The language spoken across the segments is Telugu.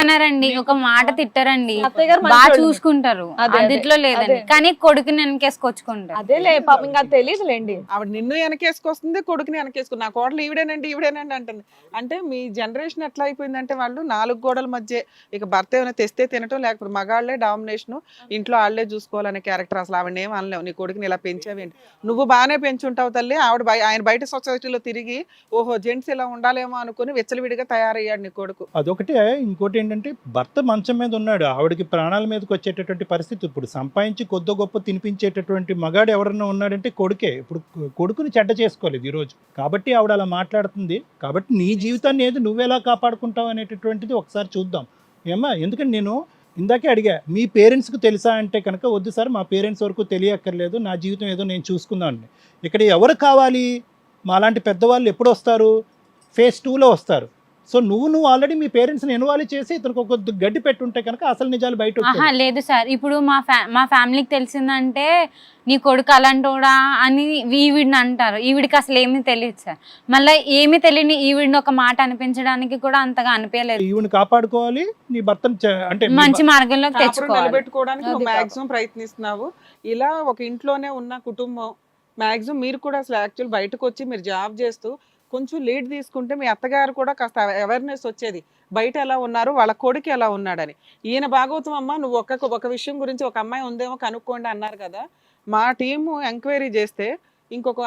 ఏమన్నారండి, ఒక మాట తిట్టారండి, అత్తయ్య గారు బాగా మంచోళ్ళు. చూసుకుంటారు, అదే, అందుట్లో లేదండి. అదే. కానీ కొడుకుని వెనకేసుకొచ్చుకుంటారు. అదేలే పాపం ఇంకా తెలియదులేండి. ఆవిడ నిన్ను వెనకేసుకొస్తుంది, కొడుకుని వెనకేసుకుంది. నా కోడలు ఈవిడేనండి అంటుంది. అంటే మీ జనరేషన్ ఎట్లా అయిపోయిందంటే వాళ్ళు 4 గోడల మధ్య ఇక భర్త ఏమైనా తెస్తే తినటం, లేకపోతే మగాళ్లే డామినేషన్, ఇంట్లో ఆళ్లే చూసుకోవాలనే క్యారెక్టర్. అసలు ఆవిడ ఏం అనలేవు, నీ కొడుకుని ఇలా పెంచావేంటి, నువ్వు బాగానే పెంచుంటావు తల్లి. ఆయన బయట సొసైటీలో తిరిగి ఓహో జెంట్స్ ఇలా ఉండాలేమో అనుకుని విచ్చలవిడిగా తయారయ్యాడు నీ కొడుకు. అదొకటే. ఇంకోటి ఏంటంటే భర్త మంచం మీద ఉన్నాడు, ఆవిడకి ప్రాణాల మీదకి వచ్చేటటువంటి పరిస్థితి. ఇప్పుడు సంపాదించి కొద్ది గొప్ప తినిపించేటటువంటి మగాడు ఎవరన్నా ఉన్నాడంటే కొడుకే. ఇప్పుడు కొడుకుని చెడ్డ చేసుకోలేదు ఈరోజు, కాబట్టి ఆవిడ అలా మాట్లాడుతుంది. కాబట్టి నీ జీవితాన్ని ఏది నువ్వెలా కాపాడుకుంటావు అనేటటువంటిది ఒకసారి చూద్దాం. ఏమ్మా, ఎందుకంటే నేను ఇందాకే అడిగా, మీ పేరెంట్స్కి తెలుసా అంటే కనుక వద్దు సార్, మా పేరెంట్స్ వరకు తెలియక్కర్లేదు, నా జీవితం ఏదో నేను చూసుకుందామని. ఇక్కడ ఎవరు కావాలి? మాలాంటి పెద్దవాళ్ళు ఎప్పుడు వస్తారు? ఫేజ్ 2లో వస్తారు. సో నువ్వు ఆల్రెడీ మీ పేరెంట్స్ని ఇన్వాల్వ్ చేసి ఇతనికి ఒక గడ్డి పెట్టుంటే కనుక అసలు నిజాలు బయట ఆహా లేదు సార్, ఇప్పుడు మా ఫ్యామిలీకి తెలిసిందంటే నీ కొడుకు అలాంటోడా అని ఈవిడిని అంటారు. ఈవిడికి అసలు ఏమీ తెలియదు సార్. మళ్ళీ ఏమీ తెలియని ఈవిడిని ఒక మాట అనిపించడానికి కూడా అంతగా అనిపించలేదు. ఈవిని కాపాడుకోవాలి, నీ భర్తను అంటే మంచి మార్గంలోకి కాపురం తెచ్చుకోవాలి. నిలబెట్టుకోవడానికి నువ్వు అది మాక్సిమం ప్రయత్నిస్తున్నావు. ఇలా ఒక ఇంట్లోనే ఉన్న కుటుంబం మాక్సిమం మీరు కూడా అసలు యాక్చువల్ బయటకు వచ్చి మీరు జాబ్ చేస్తూ కొంచెం లీడ్ తీసుకుంటే మీ అత్తగారు కూడా కాస్త అవేర్నెస్ వచ్చేది, బయట ఎలా ఉన్నారు, వాళ్ళ కొడుకు ఎలా ఉన్నాడని. ఈయన భాగవతం అమ్మ, నువ్వు ఒక విషయం గురించి ఒక అమ్మాయి ఉందేమో కనుక్కోండి అన్నారు కదా. మా టీము ఎంక్వైరీ చేస్తే ఇంకొక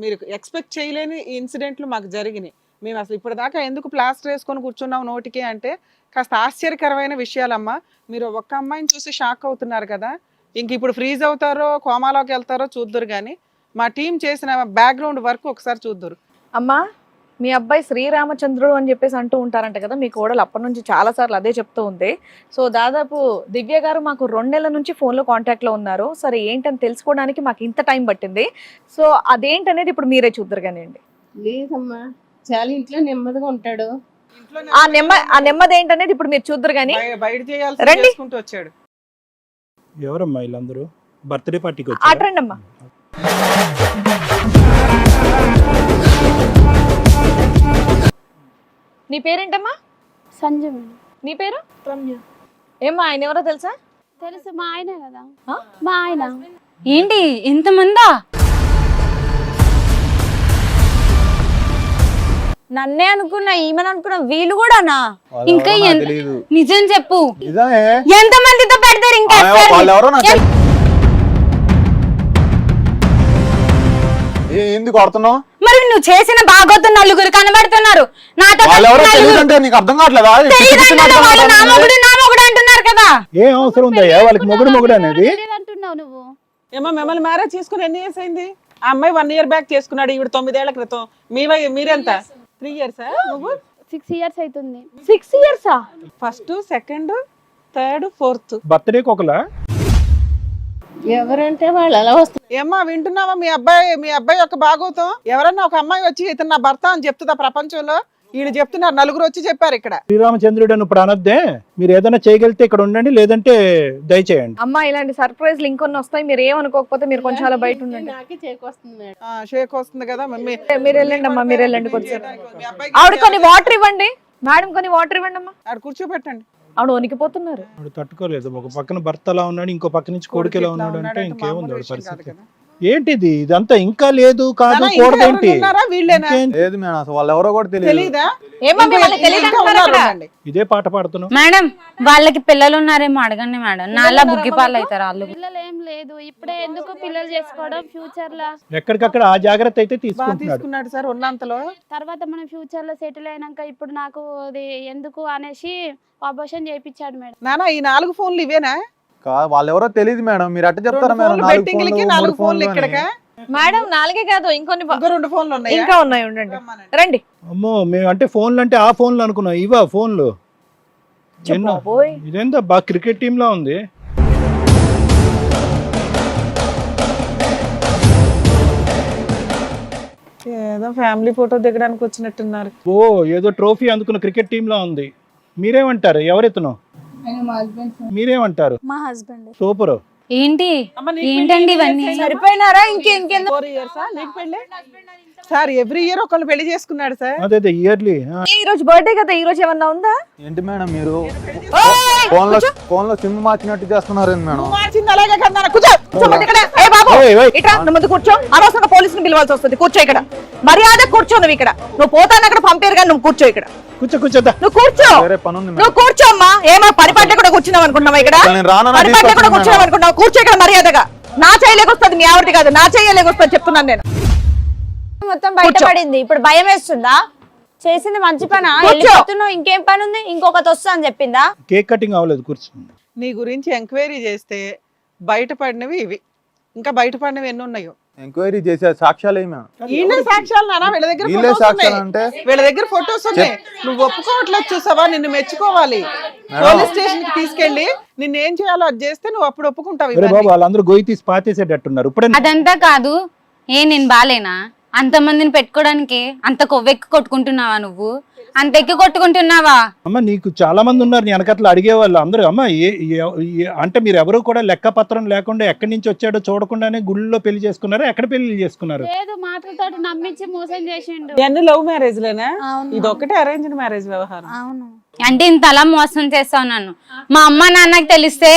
మీరు ఎక్స్పెక్ట్ చేయలేని ఇన్సిడెంట్లు మాకు జరిగినాయి. మేము అసలు ఇప్పటిదాకా ఎందుకు ప్లాస్టర్ వేసుకొని కూర్చున్నాం నోటికి అంటే కాస్త ఆశ్చర్యకరమైన విషయాలమ్మా. మీరు ఒక్క అమ్మాయిని చూసి షాక్ అవుతున్నారు కదా, ఇంక ఇప్పుడు ఫ్రీజ్ అవుతారో కోమాలోకి వెళ్తారో చూద్దరు. కానీ మా టీం చేసిన బ్యాక్గ్రౌండ్ వర్క్ ఒకసారి చూద్దరు. అమ్మా, మీ అబ్బాయి శ్రీరామచంద్రుడు అని చెప్పేసి అంటూ ఉంటారంట కదా, మీ కోడలు అప్పటి నుంచి చాలా సార్లు అదే చెప్తూ ఉంది. సో దాదాపు దివ్య గారు మాకు 2 నెలల నుంచి ఫోన్లో కాంటాక్ట్లో ఉన్నారు. సరే ఏంటని తెలుసుకోవడానికి మాకు ఇంత టైం పట్టింది. సో అదేంటనేది ఇప్పుడు మీరే చూద్దరు కానివ్వండి. లేదమ్మా, చాలా ఇంట్లో నెమ్మదిగా ఉంటాడు. ఆ నెమ్మది ఏంటనేది ఇప్పుడు మీరు చూద్దరు కానీ బయట చేయాల్సి రండి. చేసుకుంటూ వచ్చాడు. ఎవరమ్మా వీళ్ళందరూ? బర్త్డే పార్టీకి ఆటరండి అమ్మా. నీ పేరేంటమ్మా? సంజయ్. నీ పేరు? రమ్య. ఏమ్మా, ఆయన ఎవరో తెలుసా? తెలుసు, మా ఆయనే కదా. ఆ? మా ఆయన. ఏంటి ఇంతమందా? నన్నే అనుకున్నా, ఈమెను అనుకున్నా, వీళ్ళు కూడానా? ఇంకా నిజం చెప్పు, ఎంత మందితో పెడతారు ఇంకా? ఎందుకు కొడుతున్నావు? మరి నువ్వు చేసిన బాగోతు నలుగురు కనబడుతున్నారు, నాతో నీకు అర్థం కావట్లేదా? వాళ్ళు నా మొగుడు అంటున్నారు కదా. ఏ అవసరం ఉందయ్యా వాళ్ళకి మొగుడు అనేది? అంటున్నావు నువ్వు. ఏమో మిమ్మల్ని మ్యారేజ్ చేసుకుని ఎన్ని ఇయర్స్ అయింది? ఆ అమ్మాయి 1 year బ్యాక్ చేసుకున్నాడు, ఈవిడ 9 ఏళ్ల క్రితం. మీరెంత? 3 years? నువ్వు 6 years అవుతుంది. 6 years? First, second, third, fourth. బర్త్డేకి ఒకలా? ఎవరంటే వాళ్ళు అలా వస్తారు. ఏమ్మా వింటున్నావా? మీ అబ్బాయి యొక్క భాగవతం. ఎవరన్నా ఒక అమ్మాయి వచ్చి ఇతను నా భర్త అని చెప్తుందా ప్రపంచంలో? వీళ్ళు చెప్తున్నారు, నలుగురు వచ్చి చెప్పారు ఇక్కడ. శ్రీరామచంద్రుడు అని ఇప్పుడు అనొద్దే. మీరు ఏదైనా చేయగలిగితే ఇక్కడ ఉండండి, లేదంటే దయచేయండి. అమ్మా, ఇలాంటి సర్ప్రైజ్లు ఇంకొన్ని వస్తాయి, మీరు ఏమనుకోకపోతే మీరు కొంచెం అలా బయట ఉండండి. నాకే చేకొస్తుంది మేడం. షేక్ వస్తుంది కదా మమ్మీ. మీరు వెళ్ళండి అమ్మా, మీరు వెళ్ళండి. కొంచెం మీ అబ్బాయికి ఆవిడ కొన్ని వాటర్ ఇవ్వండి మేడం, కొన్ని వాటర్ ఇవ్వండి అమ్మా. ఆడ కూర్చోబెట్టండి. ఆవిడ వణికిపోతున్నారు. వాడు తట్టుకోలేదు. ఒక పక్కన భర్త ఎలా ఉన్నాడు, ఇంకో పక్క నుంచి కొడుకు ఎలా ఉన్నాడు అంటే ఇంకేముంది వాడి పరిస్థితి. ఏంటిది ఇదంతా? ఇంకా లేదు కాదు కూడదేంటి? వీళ్ళేనా? లేదు మేడం, అసలు వాళ్ళు ఎవరో కూడా తెలియదు. తెలీదా? ఏమో మిమ్మల్ని తెలియదంటున్నారు అక్కడ. ఇదే పాట పాడుతున్నావు మేడం, వాళ్ళకి పిల్లలు ఉన్నారేమో అడగండి మేడం, నాలా బుగ్గిపాలు అవుతారు వాళ్ళు. పిల్లలు ఏం లేదు, ఇప్పుడే ఎందుకు పిల్లలు చేసుకోవడం, ఫ్యూచర్ లా ఎక్కడికక్కడ ఆ జాగ్రత్త అయితే తీసుకుంటున్నాడు. తీసుకున్నాడు సార్ ఉన్నంతలో. తర్వాత మనం ఫ్యూచర్ లో సెటిల్ అయినాక ఇప్పుడు నాకు అది ఎందుకు అనేసి అబోషన్ చేయించాడు మేడం. నానా ఈ 4 ఫోన్లు ఇవేనా? వాళ్ళు ఎవరో తెలియదు మేడం, మీరు అట్ట చెప్తారా మేడం? 4 బెట్టింగ్లకి 4 ఫోన్లు ఇక్కడకా? మేడం 4 కాదు, ఇంకొన్ని 2 ఫోన్లు ఉన్నాయి. ఇంకా ఉన్నాయి, ఉండండి రండి. అమ్మో, మేము అంటే ఫోన్లు అంటే ఆ ఫోన్లు అనుకున్నాం, ఇవా ఫోన్లు? ఇదేందా బాగా క్రికెట్ టీమ్ లా ఉంది. ఏదో ఫ్యామిలీ ఫోటో దిగడానికి వచ్చినట్టున్నారు. ఓ, ఏదో ట్రోఫీ అందుకున్న క్రికెట్ టీమ్ లా ఉంది. మీరేమంటారు? ఎవరెత్తును? మీరేమంటారు? మా హస్బెండ్. సూపర్. ఏంటి ఏంటండి ఇవన్నీ? సరిపోయినారా? ఇంకెందుకు? 4 years నీకు పెళ్ళి? సార్ ఎవ్రీ ఇయర్ ఒకళ్ళు పెళ్లి చేసుకున్నాడు సార్. అదే ఇయర్లీ. ఈ రోజు బర్త్డే కదా, ఈ రోజు ఏమన్నా ఉందా? ఏంటి మేడం మీరు ఓయ్! ఫోన్ లో సిమ్ మార్చినట్టు చేస్తున్నారు ఏంటి మేడం? మార్చింది అలాగే కదా, కూర్చో. కూర్చోమంటే ఇక్కడ. ఏ బాబు, ఇట్రా, నువ్వు ముందు కూర్చో. అనవసరంగా పోలీసుని పిలవాల్సి వస్తుంది. కూర్చో ఇక్కడ, మర్యాద కూర్చో. నువ్వు ఇక్కడ, నువ్వు పోతాను అక్కడ పంపారు కానీ నువ్వు కూర్చో ఇక్కడ. కూర్చోద్దా. నువ్వు కూర్చో, వేరే పని ఉంది నువ్వు కూర్చో అమ్మా. ఏమో పని పట్ల కూడా కూర్చున్నావు అనుకున్నావా ఇక్కడ? నేను రానన్నా పని పట్ల కూడా తీసుకొచ్చాను కూర్చున్నావు అనుకున్నావు. కూర్చో ఇక్కడ మర్యాదగా. నా చేయలేకొస్తుంది, మీ ఆవిడది కాదు, నా చేయలేకొస్తుంది చెప్తున్నాను నేను. మొత్తం బయటపడింది, ఇప్పుడు భయం వేస్తుందా? చేసింది మంచి పనా? వెళ్ళిపోతున్నావు, ఇంకేం పని ఉంది? ఇంకొకటి వస్తా అని చెప్పిందా? కేక్ కటింగ్ అవ్వలేదు, కూర్చుంది. నీ గురించి ఎంక్వైరీ చేస్తే బయటపడినవి ఇవి, ఇంకా బయటపడినవి ఎన్ని ఉన్నాయో. ఎంక్వైరీ చేసే సాక్ష్యాలు ఏమి మేడం? వీళ్ళే సాక్ష్యాలు నానా, వీళ్ళ దగ్గర వీళ్ళే photos సాక్ష్యాలు ఉన్నాయి. అంటే? వీళ్ళ దగ్గర ఫొటోస్ ఉన్నాయి. నువ్వు ఒప్పుకోవట్లేదు చూసావా, నిన్ను మెచ్చుకోవాలి. పోలీస్ స్టేషన్ కి తీసుకెళ్లి నిన్ను ఏం చేయాలో అది చేస్తే నువ్వు అప్పుడు ఒప్పుకుంటావు. అరే బాబు, వాళ్ళందరూ గొయ్యి తీసి పాతేసేటట్టున్నారు. ఇప్పుడే అదంతా కాదు. నేను బాలేనా? అంతమందిని పెట్టుకోవడానికి అంత కొవ్వెక్కి కొట్టుకుంటున్నావా నువ్వు? అంత ఎక్కి కొట్టుకుంటున్నావా? అమ్మ, నీకు చాలా మంది ఉన్నారు నీ వెనకట్ల అడిగేవాళ్ళు అందరూ. అమ్మ అంటే మీరు ఎవరు కూడా లెక్క పత్రం లేకుండా ఎక్కడి నుంచి వచ్చాడో చూడకుండానే గుళ్ళో పెళ్లి చేసుకున్నారా? ఎక్కడ పెళ్లి చేసుకున్నారు? లేదు, మాటలతో నమ్మించి మోసం చేసిండు. అన్ని లవ్ మ్యారేజ్ లేనా? అవును. ఇది ఒకటే అరేంజ్డ్ మ్యారేజ్ వ్యవహారం. అవును. అంటే ఇంతలా మోసం చేస్తావు నన్ను. మా అమ్మ నాన్నకి తెలిస్తే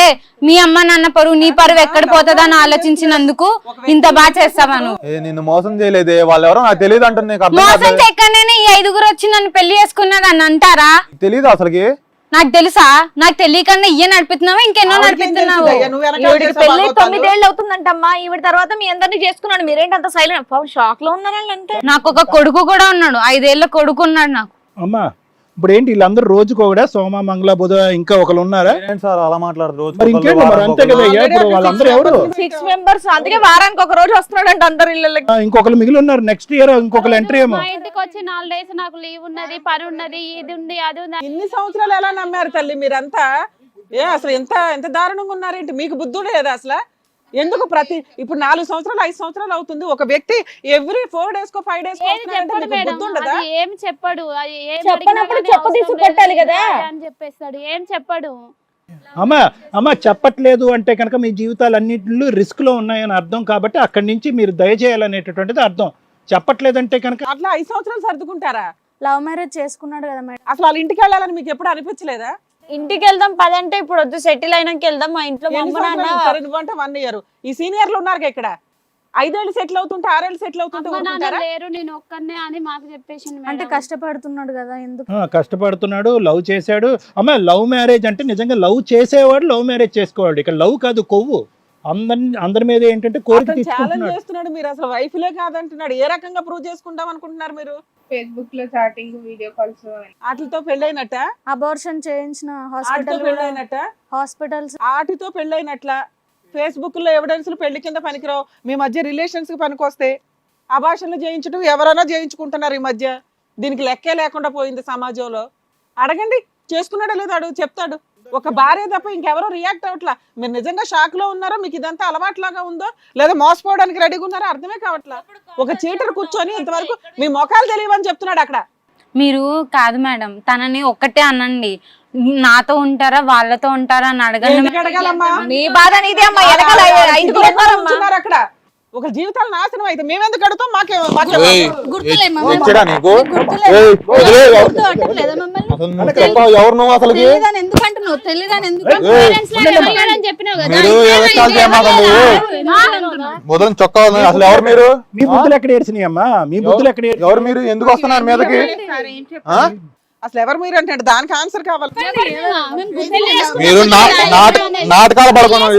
మీ అమ్మ నాన్న పరువు నీ పరువు ఎక్కడ పోతుందని ఆలోచించినందుకు ఇంత బాగా చేస్తావా నువ్వు? నిన్ను మోసం చేయలేదే, వాళ్ళు ఎవరో నాకు తెలియదు అంటుంది. నీకు అర్థం మోసం కాదు. చెక్కనే ఈ 5గురు వచ్చి నన్ను పెళ్లి చేసుకున్నాడు అని అంటారా? తెలీదు అసలుకి. నాకు తెలుసా? నాకు తెలియకన్నా ఇయ్య నడిపిస్తున్నావా, ఇంకెన్నో నడిపిస్తున్నావు? ఈవిడికి పెళ్లి 9 ఏళ్ళు అవుతుందంటమ్మా. ఈవిడ తర్వాత మీ అందరినీ చేసుకున్నాడు. మీరేంటి అంత సైలెంట్? షాక్ లో ఉన్నారండి అంతే. నాకు ఒక కొడుకు కూడా ఉన్నాడు, 5 ఏళ్ళ కొడుకు ఉన్నాడు నాకు. అమ్మా, ఇప్పుడు ఏంటి వీళ్ళందరూ రోజుకు కూడా సోమ మంగళ బుధ ఇంకా ఒకరు ఉన్నారా? ఏంటి సార్ అలా మాట్లాడరు? రోజు మరి ఇంకేంటి మరి, అంతే కదా అయ్యా. ఇప్పుడు వాళ్ళందరూ ఎవరు? 6 మెంబర్స్, అందుకే వారానికి ఒక రోజు వస్తున్నాడంట అందరు ఇళ్ళకి. ఇంకొకరు మిగిలి ఉన్నారు. నెక్స్ట్ ఇయర్ ఇంకొకరు ఎంట్రీ ఏమో. మా ఇంటికి వచ్చి 4 డేస్ నాకు లీవ్ ఉన్నది, పని ఉన్నది, ఇది ఉంది, అది ఉంది. ఇన్ని సంవత్సరాలు ఎలా నమ్మారు తల్లి మీరంతా? అసలు ఎంత ఎంత దారుణంగా ఉన్నారేంటి? మీకు బుద్ధి లేదా అసలు? ఎందుకు ఇప్పుడు 4 సంవత్సరాలు 5 సంవత్సరాలు అవుతుంది, ఒక వ్యక్తి ఎవ్రీ 4 days కో 5 days కో ఏది చెప్పడు మేడం, బుద్ధి ఉండదా? అది ఏం చెప్పడు. అది ఏం చెప్పనప్పుడు అడిగినా చెప్పు కానీ తీసి అవసరం కొట్టాలి లేదు కదా. అని చెప్పేస్తాడు. ఏం చెప్పడు. అమ్మ చెప్పట్లేదు అంటే కనుక మీ జీవితాలు అన్నింటిలో రిస్క్ లో ఉన్నాయని అర్థం. కాబట్టి అక్కడి నుంచి మీరు దయచేయాలనేటటువంటిది అర్థం. చెప్పట్లేదంటే కనుక అట్లా 5 సంవత్సరాలు సర్దుకుంటారా? లవ్ మ్యారేజ్ చేసుకున్నాడు కదా మేడం. అసలు వాళ్ళ ఇంటికి వెళ్ళాలని మీకు ఎప్పుడు అనిపించలేదా? ఇంటికి వెళ్దాం పదంటే ఇప్పుడు వద్దు, సెటిల్ అయినాక వెళ్దాం. మా ఇంట్లో మా అమ్మ నాన్న నువ్వంటే 1 year, ఈ సీనియర్లు ఉన్నారు ఇక్కడ 5 ఏళ్ళు సెటిల్ అవుతుంటే 6 ఏళ్ళు సెటిల్ అవుతుంటే అమ్మ నాన్న ఊరుకుంటారా? లేరు, నేను ఒక్కనే అని మాకు చెప్పేసింది మేడం. అంటే కష్టపడుతున్నాడు కదా, ఎందుకు? కష్టపడుతున్నాడు, లవ్ చేశాడు. అమ్మ, లవ్ మ్యారేజ్ అంటే నిజంగా లవ్ చేసేవాడు లవ్ మ్యారేజ్ చేసుకోవాడు. ఇక్కడ లవ్ కాదు, కొవ్వు. అందరి మీద ఏంటంటే కోరిక ఛాలెంజ్ తీసుకుంటున్నాడు. చేస్తున్నాడు. మీరు అసలు వైఫ్లే కాదంటున్నాడు. ఏ రకంగా ప్రూవ్ చేసుకుంటాం అనుకుంటున్నారు మీరు? ఫేస్బుక్ లో చాటింగ్, వీడియో కాల్స్. వాటితో పెళ్ళైనట్ట, అబార్షన్ చేయించిన వాటితో హాస్పిటల్ పెళ్ళైనట్ట, హాస్పిటల్స్ వాటితో పెళ్ళైనట్ల. ఫేస్బుక్ లో ఎవిడెన్స్లు పెళ్లి కింద పనికిరావు. మీ మధ్య రిలేషన్స్ కి పనికొస్తే అభాషణలు చేయించడం ఎవరైనా చేయించుకుంటున్నారు ఈ మధ్య. దీనికి లెక్కే లేకుండా పోయింది సమాజంలో. అడగండి, చేసుకున్నాడో లేదో అడుగు, చెప్తాడు. ఒక భార్య తప్ప ఇంకెవరో రియాక్ట్ అవట్లా. మీరు నిజంగా షాక్ లో ఉన్నారో, మీకు ఇదంతా అలవాట్లాగా ఉందో, లేదా మోసపోవడానికి రెడీగా ఉన్నారో అర్థమే కావట్లా. ఒక చీటర్ కూర్చొని ఇంతవరకు మీ మొఖాలు తెలియవని చెప్తున్నాడు అక్కడ. మీరు కాదు మేడం, తనని ఒక్కటే అనండి, నాతో ఉంటారా వాళ్ళతో ఉంటారా అని అడగండి. ఎందుకు అడగాలమ్మా? నీ బాధ నీదే అమ్మా. వెనకాల 5గురు ఉన్నారమ్మా. కూర్చున్నారు అక్కడ. ఒక జీవితాలు నాశనం అయితే మేమెందుకు అడుగుతాం? వచ్చాడా నీకు? ఏయ్, వదిలే. అసలు నువ్వు చెప్పావు ఎవరు నువ్వు అసలుకి? ఏయ్, చెప్పినావు కదా. మీరు ఏ విషయాలు చేయమాకండి. మొదలు చొక్కా ఉంది. అసలు ఎవరు మీరు? మీ బుద్ధులు ఎక్కడ ఏడ్చినాయి అమ్మా? మీ బుద్ధులు ఎక్కడ ఏడ్చినాయి? ఎవరు మీరు? ఎందుకు వస్తున్నారు మీదకి? ఆ? అసలు ఎవరు మీరు అంటే దానికి ఆన్సర్ కావాలి. మీరు నాటకాలు పడుకున్నారు.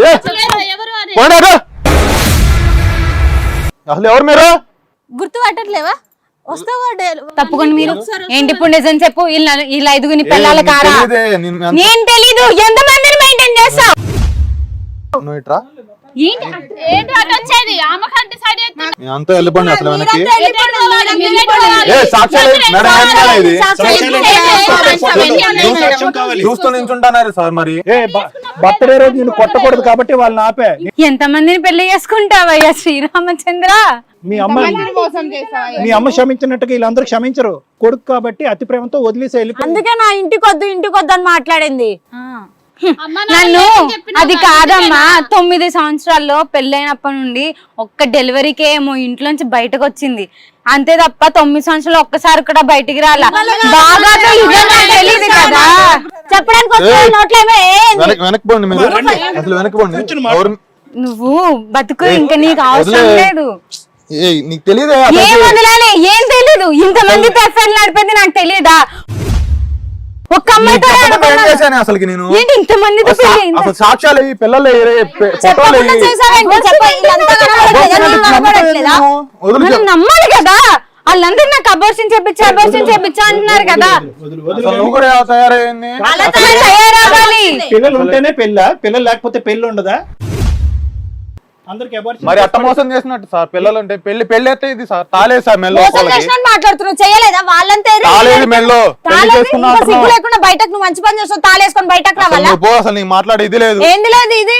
అసలు ఎవరు మీరు? గుర్తు పట్టట్లేవా? వస్తావా? తప్పకుండా మీరు ఏంటి ఇప్పుడు నిజం చెప్పు. ఇలా 5గుని పిల్లల కారా? తెలీదే, నిన్ను ఎంత- నేను తెలీదు. ఎంతమందిని మెయింటైన్ చేస్తావు? నువ్వు ఇట్రా. ఏంటి అటు వచ్చేది? ఆమెకంటే సైడ్ ఎత్తున్నా. మీ అంతా వెళ్ళిపోండి అసలు వెనక్కి. వెళ్ళిపోవాలి. ఏ సాక్ష్యాలు మేడం, ఏం చేయాలి ఇది? సాక్ష్యం కావాలి. చూస్తూ నించుంటున్నారు సార్. మరి బర్త్డే రోజు నేను కొట్టకూడదు కాబట్టి వాళ్ళని ఆపే. ఎంతమందిని పెళ్లి చేసుకుంటావయ్యా శ్రీరామచంద్ర? మీ అమ్మ క్షమించినట్టుగా వీళ్ళందరూ క్షమించరు. కొడుకు కాబట్టి అతి ప్రేమతో వదిలేసి వెళ్ళిపోయి. అందుకే నా ఇంటికి వద్దు అని మాట్లాడింది. నన్ను అది కాదమ్మా, 9 సంవత్సరాల్లో పెళ్ళైనప్పటి నుండి ఒక్క డెలివరీకే ఏమో ఇంట్లోంచి బయటకు వచ్చింది. అంతే తప్ప 9 సంవత్సరాలు ఒక్కసారి కూడా బయటికి రాలా. బాగా తెలియదు కదా చెప్పడానికి వస్తున్నా నోట్లేమే వెనక్కి పోండి మీరు, అసలు వెనక్కి పోండి. నువ్వు బతుకు, ఇంకా నీకు అవసరం లేదు. నీకు తెలియదా? ఏం వదలాలి, ఏం తెలీదు. ఇంతమంది ఎఫ్ఐఆర్ నడిపేది నాకు తెలియదా? ఒక్క అమ్మాయితో అసలు నేను ఏంటి ఇంతమందితో పెళ్లి? అసలు సాక్ష్యాలు పిల్లలు నమ్మాలి కదా. వాళ్ళందరూ నాకు అబోర్షన్ చేపించా అంటున్నారు కదా. నువ్వు కూడా తయారైంది. తయారవ్వాలి. పిల్లలు ఉంటేనే పెళ్ళా? పిల్లలు లేకపోతే పెళ్లి ఉండదా? అందరికి మరి అట్ట మోసం చేసినట్టు సార్. పిల్లలు ఉంటే పెళ్లి అయితే ఇది సార్ తాలేదు సార్ మెల్లో మాట్లాడుతున్నావు. చేయలేదా? వాళ్ళంతా తాలేదు మెల్లో సిగ్గు లేకుండా బయటకు నువ్వు మంచి పని చేస్తావు. తాలేసుకొని బయటకు రావాలా? అసలు నీకు మాట్లాడే ఇది లేదు. ఏంది లేదు ఇది?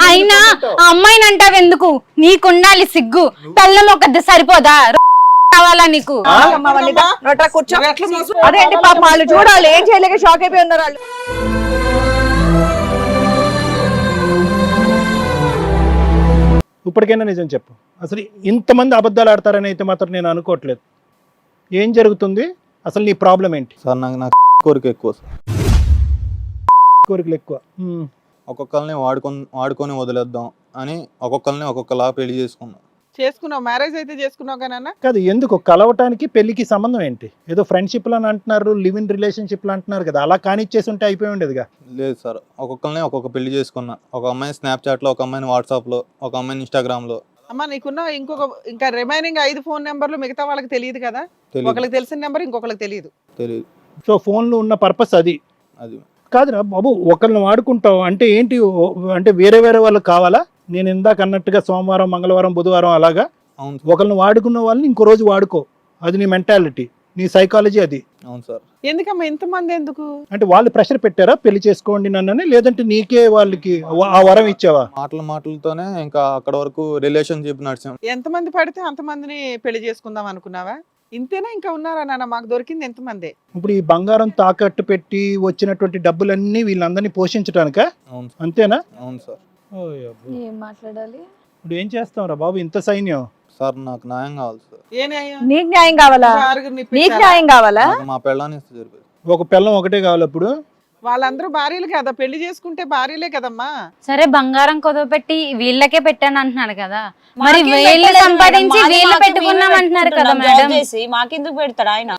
అయినా ఆ అమ్మాయిని అంటావు ఎందుకు? నీకుండాలి సిగ్గు. పెళ్ళం ఒకటి సరిపోదా? కావాలా నీకు? కూర్చో. అదేంటి పాప వాళ్ళు చూడాలి, ఏం చేయలేక షాక్ అయిపోయి ఉన్నారు వాళ్ళు. ఇప్పటికైనా నిజం చెప్పు. అసలు ఇంతమంది అబద్ధాలు ఆడతారని అయితే మాత్రం నేను అనుకోవట్లేదు. ఏం జరుగుతుంది? అసలు నీ ప్రాబ్లం ఏంటి? సార్ నాకు కోరిక ఎక్కువ సార్. కోరికలు ఎక్కువ. ఒక్కొక్కరిని వాడుకొని వదిలేద్దాం అని ఒక్కొక్కరిని ఒక్కొక్కలా పెళ్లి చేసుకున్నావు. మ్యారేజ్ అయితే చేసుకున్నావు కానీ కాదు, ఎందుకు కలవటానికి పెళ్లికి సంబంధం ఏంటి? ఏదో ఫ్రెండ్షిప్ అని అంటున్నారు, లివ్ ఇన్ రిలేషన్షిప్ అంటున్నారు కదా, అలా కానిచ్చేసి ఉంటే అయిపోయి ఉండేదిగా. లేదు సార్, ఒక్కొక్కరిని ఒక్కొక్క పెళ్లి చేసుకున్నా. ఒక అమ్మాయిని స్నాప్చాట్ లో, ఒక అమ్మాయిని వాట్సాప్ లో, ఒక అమ్మాయిని ఇన్స్టాగ్రామ్ లో. అమ్మ నీకున్న ఇంకా రిమైనింగ్ 5 ఫోన్ నెంబర్లు మిగతా వాళ్ళకి తెలియదు కదా. ఒకరికి తెలిసిన నెంబర్ ఇంకొకరికి తెలియదు. సో ఫోన్లో ఉన్న పర్పస్ అది అది కాదురా బాబు. ఒకరిని వాడుకుంటావు అంటే ఏంటి? అంటే వేరే వేరే వాళ్ళు కావాలా? నేను ఇందాక అన్నట్టుగా సోమవారం, మంగళవారం, బుధవారం అలాగా ఒకరిని వాడుకున్న వాళ్ళని ఇంకో రోజు వాడుకో. అది నీ మెంటాలిటీ, నీ సైకాలజీ అది. అవును సార్. ఎందుకమ్మా ఇంతమంది ఎందుకు? అంటే వాళ్ళు ప్రెషర్ పెట్టారా పెళ్లి చేసుకోండి నన్నని, లేదంటే నీకే వాళ్ళకి ఆ వరం ఇచ్చావా? మాటలతోనే ఇంకా అక్కడ వరకు రిలేషన్షిప్ నడిచాం. ఎంతమంది పడితే అంతమందిని పెళ్లి చేసుకుందాం అనుకున్నావా? ఇంతేనా? ఇంకా ఉన్నారా నాన్న? మాకు దొరికింది ఎంతమంది. ఇప్పుడు ఈ బంగారం తాకట్టు పెట్టి వచ్చినటువంటి డబ్బులన్నీ వీళ్ళందరినీ పోషించడానికా? అంతేనా? అవును సార్. ఏం మాట్లాడాలి? ఇప్పుడు ఏం చేస్తాం రా బాబు ఇంత సైన్యం? సార్ నాకు న్యాయం కావాలి సార్. ఏ న్యాయం? నీకు న్యాయం కావాలా? నీకు న్యాయం కావాలా? మా పెళ్ళాన్ని ఇస్తే జరిపేది. ఒక పిల్లం ఒకటే కావాలి. ఇప్పుడు వాళ్ళందరూ భార్యలు కదా, పెళ్లి చేసుకుంటే భార్యలే కదమ్మా. సరే బంగారం కుదవపెట్టి వీళ్ళకే పెట్టాను అంటున్నారు కదా, మరి వీళ్ళు సంపాదించి వీళ్ళు పెట్టుకున్నాం అంటున్నారు కదా మేడం. మాకెందుకు పెడతాడు ఆయన?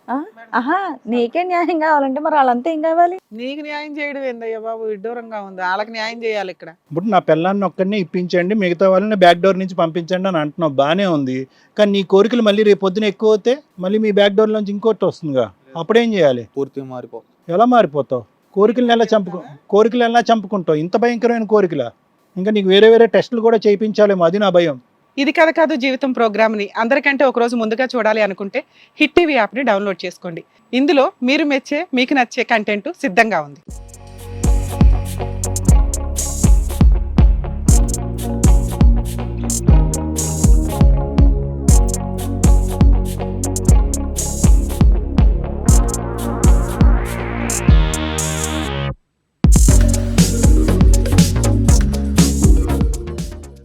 ఆహా, నీకే న్యాయం కావాలంటే మరి వాళ్ళంతా ఏం కావాలి? నీకు న్యాయం చేయడం ఏందయ్యా బాబు? విడ్డూరంగా ఉంది. వాళ్ళకి న్యాయం చేయాలి ఇక్కడ. ఇప్పుడు నా పిల్లాన్ని ఒక్కడినే ఇప్పించండి, మిగతా వాళ్ళని బ్యాక్ డోర్ నుంచి పంపించండి అని అంటున్నావు, బానే ఉంది. కానీ నీ కోరికలు మళ్ళీ రేపు పొద్దున ఎక్కువ అవుతే మళ్ళీ మీ బ్యాక్ డోర్ నుంచి ఇంకోటి వస్తుందిగా, అప్పుడేం చేయాలి? పూర్తిగా మారిపోతుంది. ఎలా మారిపోతావు? కోరికలను ఎలా చంపుకుంటావు? ఇంత భయంకరమైన కోరికల? ఇంకా నీకు వేరే వేరే టెస్టులు కూడా చేయించాలేమో, అది నా భయం. ఇది కథ కాదు జీవితం ప్రోగ్రామ్ని అందరికంటే ఒక రోజు ముందుగా చూడాలి అనుకుంటే హిట్ టీవీ యాప్ని డౌన్లోడ్ చేసుకోండి. ఇందులో మీరు మెచ్చే, మీకు నచ్చే కంటెంట్ సిద్ధంగా ఉంది.